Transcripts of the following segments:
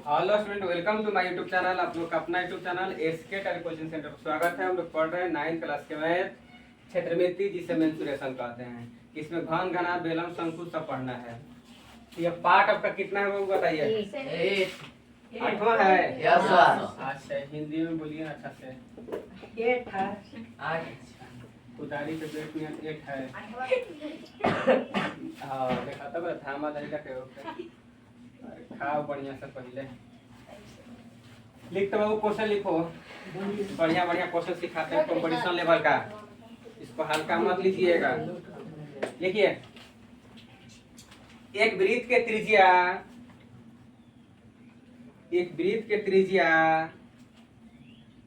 Hello student, welcome to my YouTube channel. आप लोग का अपना YouTube channel SK tele coaching centre पर स्वागत है। हम लोग पढ़ रहे हैं 9th क्लास के मैथ क्षेत्रमिति, जिसे मेंसुरेशन कहते हैं। इसमें घन, घना, बेलम, शंकु सब पढ़ना है। ये पार्ट आपका कितना है वो बताइए। 8वां है। अच्छा, हिंदी में बोलिए अच्छा से। 8 है। उतारी के पेट में 8 है। हाँ देखा तब थामा तरीका के खाओ बढ़िया से। पहले लिख तो बाबू क्वेश्चन लिखो। बढ़िया बढ़िया क्वेश्चन सिखाते हैं कंपटीशन लेवल का। इसको हल्का मत लीजिएगा। लिखिए, एक वृत्त के त्रिज्या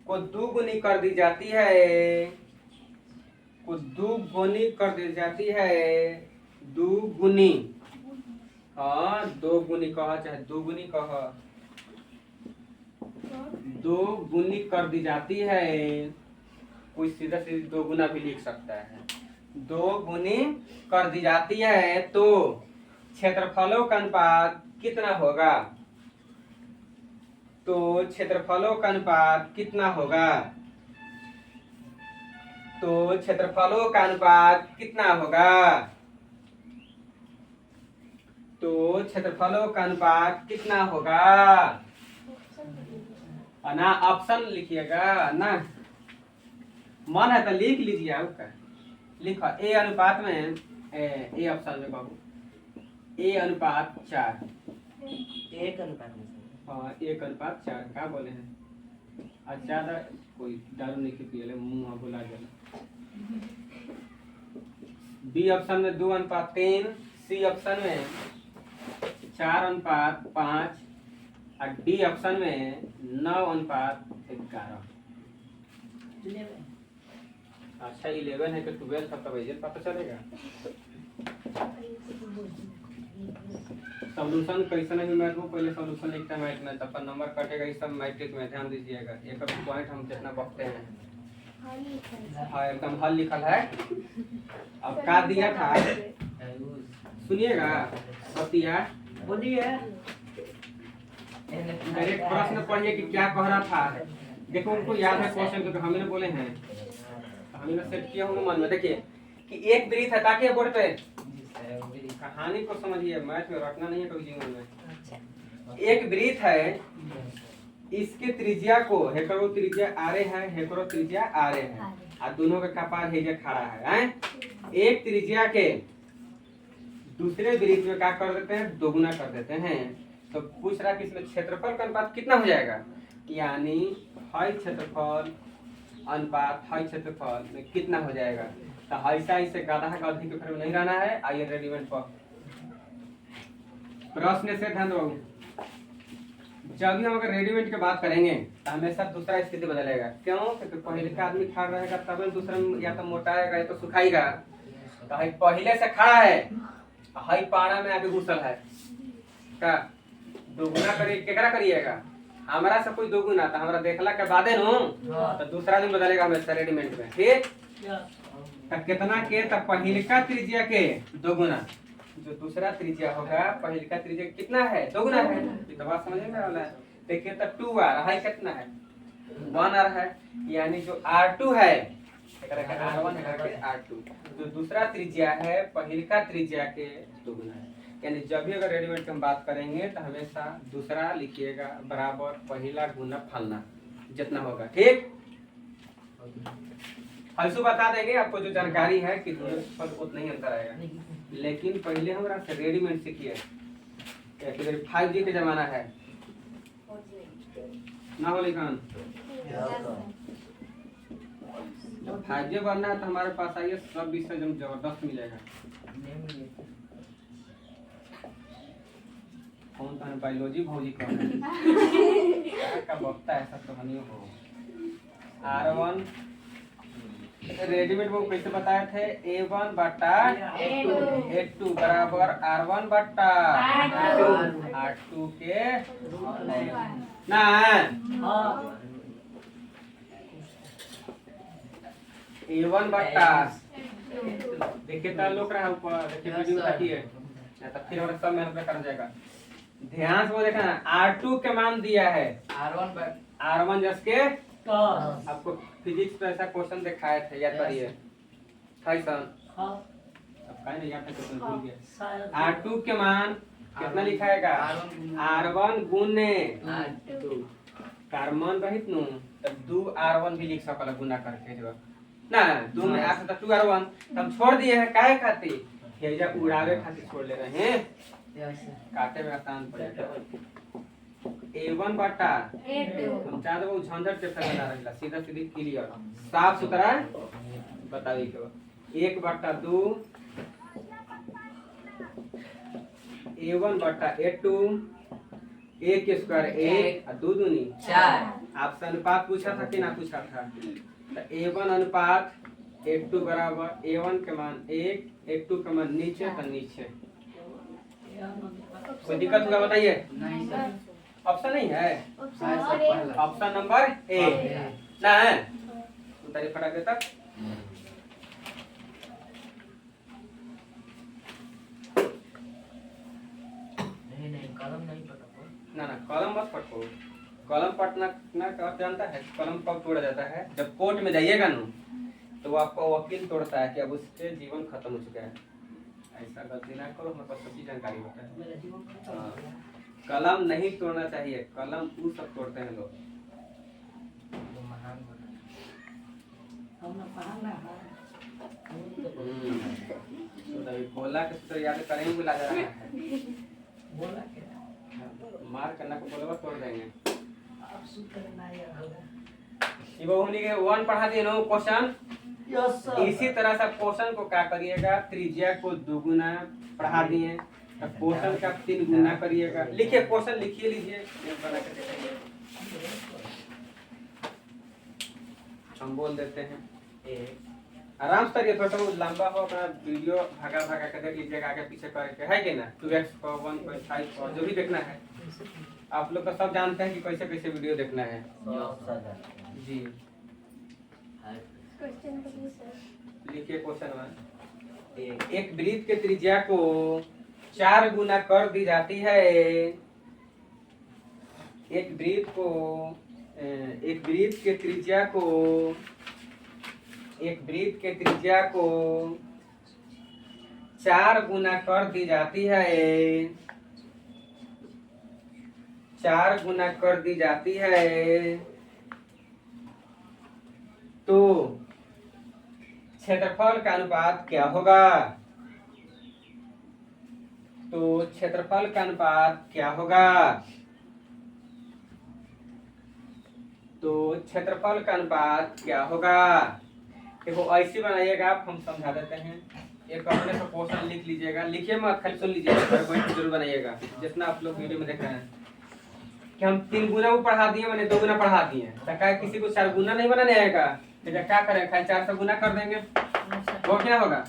को दुगुनी कर दी जाती है। दुगुनी, हाँ दोगुनी कह चाहे दुगुनी कह, दोगुनी कर दी जाती है। कोई सीधा सीधी दोगुना भी लिख सकता है। दोगुनी कर दी जाती है तो क्षेत्रफलों का अनुपात कितना होगा? क्षेत्रफलों का अनुपात कितना होगा? ना ऑप्शन लिखिएगा ना, मन है तो लिख लीजिए। आपका लिखो ए अनुपात में ए ऑप्शन में बाबू A/4। 1/4 क्या बोले हैं? आज ज्यादा कोई दारू नहीं पिए, मुंह बोला गया। बी ऑप्शन में 2/3, सी ऑप्शन में 4/5 और डी ऑप्शन में 9/11। अच्छा 11 है कि 12 तब तो पता चलेगा। सॉल्यूशन कैसे नहीं मैथ को पहले सॉल्यूशन लिखते हैं मैथ में, तब पर नंबर कटेगा। इस सब मैट्रिक में ध्यान दीजिएगा। एक पॉइंट हम कितना बखते हैं। हाँ एकदम हल लिखल है। अब का दिया था सुनिएगा, बतिया बोलिए। डायरेक्ट प्रश्न पढ़िए कि क्या कह रहा था। देखो उनको याद है क्वेश्चन, क्योंकि हमने बोले हैं, हमने सेट किया होंगे मन में। देखिए कि एक वृत्त है, ताकि बोर्ड पे कहानी को समझिए, मैथ में रटना नहीं है कभी जीवन में। एक वृत्त है, इसके त्रिज्या को हेकरो त्रिज्या आरे है, हेकरो त्रिज्या आरे है, और दोनों का कपाल हेजे खड़ा है। एक त्रिज्या के दूसरे वृत्त में क्या कर देते हैं? दोगुना कर देते हैं। तो पूछ रहा कि इसमें क्षेत्रफल का अनुपात कितना हो जाएगा, यानी हाई क्षेत्रफल अनुपात हाई क्षेत्रफल में कितना हो जाएगा। तो ऐसा इसे गाधा का अधिक में नहीं रहना है। आइए रेडीमेड पर प्रश्न से ध्यान दो। जब भी हम अगर रेडीमेड की बात करेंगे तो हमेशा दूसरा स्थिति बदलेगा। क्यों? क्योंकि पहले का आदमी खड़ा रहेगा, तब दूसरा या तो मोटाएगा या तो सुखाएगा। तो हाई पहले से खड़ा है, हाई पाड़ा में आगे घुसल है। क्या दोगुना करिए, केकरा करिएगा? हमारा से कोई दोगुना, तो हमारा देखला के बादे नु तो दूसरा दिन बदलेगा हमेशा रेडीमेड में। ठीक, तो कितना के? तो पहिलका त्रिज्या के दोगुना, जो दूसरा त्रिज्या होगा पहिलका त्रिज्या कितना है? दोगुना है। तो बात समझ में वाला है। देखिए तो 2r है, कितना है? 1r है, यानी जो r2 है r1 है r2, जो दूसरा त्रिज्या है पहिलका त्रिज्या के दोगुना है। यानी जब भी अगर रेडीमेड की हम बात करेंगे तो हमेशा दूसरा लिखिएगा बराबर पहला गुना फलना जितना होगा। ठीक, हलसू बता देंगे आपको जो जानकारी है कि उतना ही अंतर आएगा। लेकिन पहले हमारा रेडीमेड सीखिए। 5G के जमाना है ना हो लिखान। जब 5G बनना है तो हमारे पास आइए, सब विषय जबरदस्त मिलेगा। कौन तो बायोलॉजी भौजी कौन है का वक्ता है, सब तो बनियो हो। R1 रेडीमेड वो कैसे बताए थे? A1 बटा A2 बराबर R1 बटा R2 के ना A1 बटा, देखिए तो लोग रहा ऊपर, देखिए वीडियो ताकि है, तो फिर हमारा सब मेहनत कर जाएगा। ध्यान से वो देखना, R2 के मान दिया है R1 जस के आपको फिजिक्स में ऐसा क्वेश्चन दिखाए थे, याद करिए सन। अब कहीं नहीं याद था क्वेश्चन भूल गया। R2 के मान कितना लिखाएगा, R1 गुने कार्बन रहित नु तब 2R1 भी लिख सकला गुना करके जो ना 2 में आ सकता 2R1 हम छोड़ दिए हैं काहे खातिर, हेजा उड़ावे खातिर छोड़ ले रहे हैं, काटे में आसान पड़ेगा। A1 बटा हम चाहते वो झंझट चैप्टर बना रहिला, सीधा सीधी क्लियर साफ सुथरा बताइए के 1 बटा 2 A1 बटा A2 1 स्क्वायर 1 और 2 दूनी 4। आपसे अनुपात पूछा था कि ना पूछा था, तो A1 अनुपात A2 बराबर A1 के मान 1 A2 के मान नीचे तो नीचे। कोई दिक्कत होगा बताइए? नहीं सर, ऑप्शन नहीं है, ऑप्शन नंबर ए ना है, उतारिए फटाक देता। ना ना कलम मत पटको, कलम पटना ना कब जानता है, कलम कब तोड़ा जाता है, जब कोर्ट में जाइएगा ना तो आपको वकील तोड़ता है कि अब उसके जीवन खत्म हो चुका है। ऐसा गलती ना करो, हमारे पास सच्ची जानकारी होता है। कलम नहीं तोड़ना चाहिए, कलम वो सब तोड़ते हैं लोग। बोला के सूत्र याद करेंगे, बुला जा रहा है मार करना को बोलवा तोड़ देंगे। ये बहुनी के 1 पढ़ा दिए नो क्वेश्चन। इसी तरह से क्वेश्चन को क्या करिएगा, त्रिज्या को 2 गुना पढ़ा दिए, क्वेश्चन का 3 गुना करिएगा। लिखिए क्वेश्चन लिखिए, लीजिए हम बोल देते हैं। आराम से करिए, थोड़ा लंबा हो अपना वीडियो भागा भागा कर देख लीजिएगा, आगे पीछे करके है कि ना 2x को 1.5 और जो भी देखना है। आप लोग तो सब जानते हैं कि कैसे कैसे वीडियो देखना है जी। लिखिए क्वेश्चन में, एक वृत्त के त्रिज्या को 4 गुना कर दी जाती है। एक वृत्त के त्रिज्या को 4 गुना कर दी जाती है। 4 गुना कर दी जाती है तो क्षेत्रफल का अनुपात क्या होगा? तो क्षेत्रफल का अनुपात क्या होगा? तो क्षेत्रफल का अनुपात क्या होगा? देखो ऐसे बनाइएगा आप, हम समझा देते हैं। एक अपने से क्वेश्चन लिख लीजिएगा, लिखिए मत खाली सुन लीजिएगा, कोई जरूर बनाइएगा जितना आप लोग वीडियो में देख रहे हैं कि हम 3 गुना वो पढ़ा दिए, मैंने 2 गुना पढ़ा दिए, तो क्या किसी को 4 गुना नहीं बनाने आएगा? तो क्या करें, खाली 4 से गुना कर देंगे, वो क्या होगा?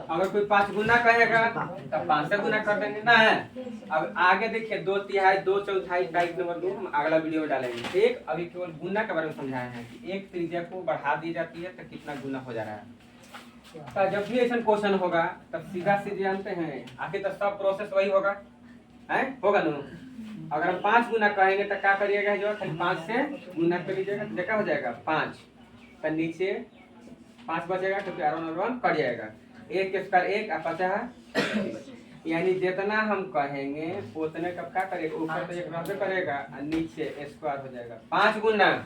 अगर कोई 5 गुना कहेगा तो 5 से गुना कर देंगे ना है। अब आगे देखिए 2 तिहाई 2 चौथाई टाइप नंबर 2 हम अगला वीडियो में डालेंगे। ठीक, अभी केवल गुना के बारे में समझाए हैं कि एक त्रिज्या को बढ़ा दी जाती है तो कितना गुना हो जा रहा है। तो जब भी ऐसा क्वेश्चन होगा तब सीधा सीधे जानते हैं, आखिर तो सब प्रोसेस वही होगा है, होगा ना। अगर हम 5 गुना कहेंगे तो क्या करिएगा, जो खाली 5 से गुना कर लीजिएगा तो क्या हो जाएगा 5, तो नीचे 5 बचेगा क्योंकि R1 कट जाएगा। 1 स्क्वायर 1 और 50, यानी जितना हम कहेंगे उतने का क्या करेगा, ऊपर तो 1 रहबे करेगा और नीचे स्क्वायर हो जाएगा। 5 गुना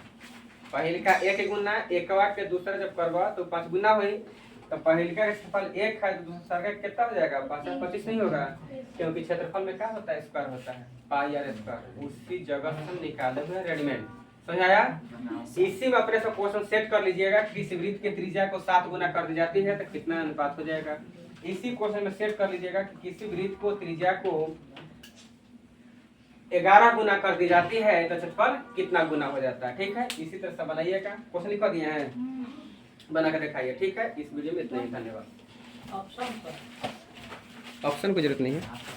पहले का 1 गुना, एक के दूसरा जब करवा तो 5 गुना हुई, तो पहले का क्षेत्रफल 1 है तो दूसरा का कितना हो जाएगा 5 और 25 नहीं होगा, क्योंकि क्षेत्रफल में क्या होता है स्क्वायर होता है, पाई आर स्क्वायर। उसी जगह से हम निकाले हुए रेडीमेड, समझाया। इसी में अपने से क्वेश्चन सेट कर लीजिएगा कि किसी वृत्त के त्रिज्या को 7 गुना कर दी जाती है तो कितना अनुपात हो जाएगा। इसी क्वेश्चन में सेट कर लीजिएगा कि किसी वृत्त को त्रिज्या को 11 गुना कर दी जाती है तो क्षेत्रफल कितना गुना हो जाता है। ठीक है, इसी तरह से बनाइएगा। क्वेश्चन लिख दिए हैं, बना कर दिखाइए। ठीक है, इस वीडियो में इतना ही, धन्यवाद। ऑप्शन की जरूरत नहीं है।